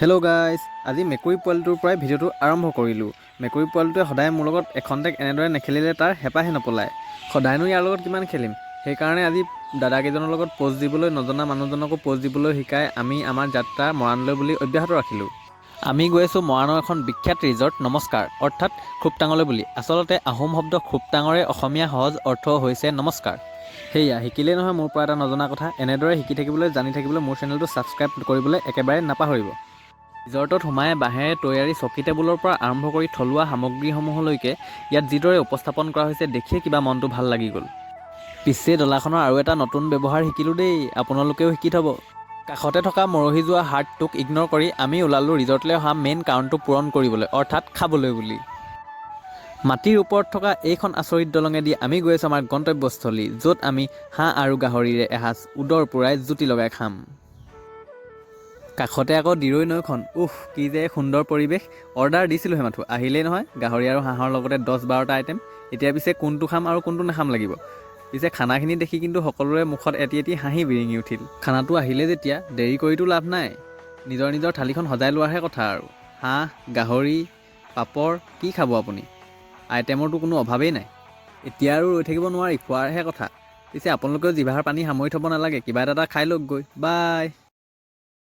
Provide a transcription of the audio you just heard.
Hello' guys, আজি মেকুৰী পোৱালিটোৰ পৰাই ভিডিঅ'টো আৰম্ভ কৰিলোঁ। মেকুৰী পোৱালিটোৱে সদায় মোৰ লগত এখন্তেক এনেদৰে নেখেলিলে তাৰ হেঁপাহে নপলায়। সদায়নো ইয়াৰ লগত কিমান খেলিম, সেইকাৰণে আজি দাদাকেইজনৰ লগত প'জ দিবলৈ, নজনা মানুহজনকো প'জ দিবলৈ শিকাই আমি আমাৰ যাত্ৰা মৰাণলৈ বুলি অব্যাহত ৰাখিলোঁ। আমি গৈ আছোঁ মৰাণৰ এখন বিখ্যাত ৰিজৰ্ট নমস্কাৰ অৰ্থাৎ খুবটাঙলৈ বুলি। আচলতে আহোম শব্দ খুবটাঙৰে অসমীয়া সহজ অৰ্থ হৈছে নমস্কাৰ। সেয়া শিকিলেই নহয় মোৰ পৰা এটা নজনা কথা। এনেদৰে শিকি থাকিবলৈ, জানি থাকিবলৈ মোৰ চেনেলটো ছাবস্ক্ৰাইব কৰিবলৈ একেবাৰে নাপাহৰিব। ৰিজৰ্টত সোমাই বাঁহেৰে তৈয়াৰী চকী টেবুলৰ পৰা আৰম্ভ কৰি থলুৱা সামগ্ৰীসমূহলৈকে ইয়াত যিদৰে উপস্থাপন কৰা হৈছে দেখিয়ে কিবা মনটো ভাল লাগি গ'ল। পিছে ডলাখনৰ আৰু এটা নতুন ব্যৱহাৰ শিকিলোঁ দেই, আপোনালোকেও শিকি থ'ব। কাষতে থকা মৰহি যোৱা হাৰ্টটোক ইগন'ৰ কৰি আমি ওলালোঁ ৰিজৰ্টলৈ অহা মেইন কাৰণটো পূৰণ কৰিবলৈ, অৰ্থাৎ খাবলৈ বুলি। মাটিৰ ওপৰত থকা এইখন আচৰিত দলঙেদি আমি গৈ আছোঁ আমাৰ গন্তব্যস্থলী, য'ত আমি হাঁহ আৰু গাহৰিৰে এসাঁজ উদৰ পূৰাই জুতি লগাই খাম। কাষতে আকৌ দিৰৈ নৈখন, কি যে সুন্দৰ পৰিৱেশ। অৰ্ডাৰ দিছিলোঁহে মাথো, আহিলেই নহয় গাহৰি আৰু হাঁহৰ লগতে 10-12টা আইটেম। এতিয়া পিছে কোনটো খাম আৰু কোনটো নাখাম লাগিব। পিছে খানাখিনি দেখি কিন্তু সকলোৰে মুখত এটি এটি হাঁহি বিৰিঙি উঠিল। খানাটো আহিলে যেতিয়া দেৰি কৰিতো লাভ নাই, নিজৰ নিজৰ থালিখন সজাই লোৱাৰহে কথা আৰু। হাঁহ, গাহৰি, পাপৰ, কি খাব আপুনি? আইটেমৰতো কোনো অভাৱেই নাই। এতিয়া আৰু ৰৈ থাকিব নোৱাৰি, খোৱাৰহে কথা। পিছে আপোনালোকেও জিভাৰ পানী সামৰি থ'ব নালাগে, কিবা এটা খাই লওক গৈ। বাই।